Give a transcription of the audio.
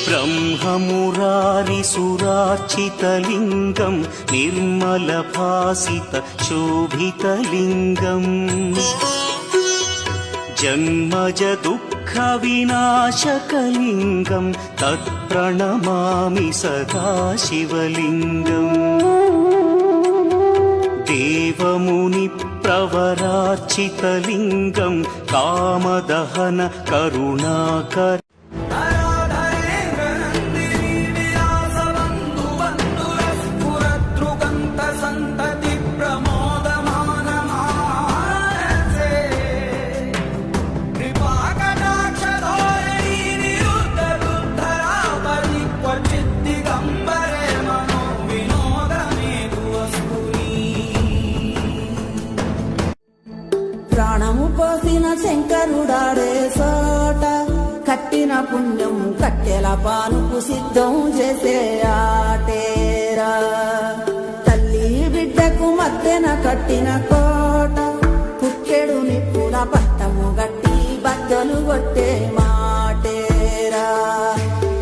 ब्रह्ममुरारिसुरार्चितलिङ्गं निर्मलभासितशोभितलिङ्गम् जन्मजदुःखविनाशकलिङ्गं तत्प्रणमामि सदा शिवलिङ्गम् देवमुनिप्रवरार्चितलिङ्गं कामदहन करुणाकर ప్రాణము పోసిన శంకరుడాడే సోట కట్టిన పుణ్యం కట్టెల పానుకు సిద్ధం చేసే ఆటేరా తల్లి బిడ్డకు మధ్యన కట్టిన కోట పుట్టెడు నిప్పుల పట్టము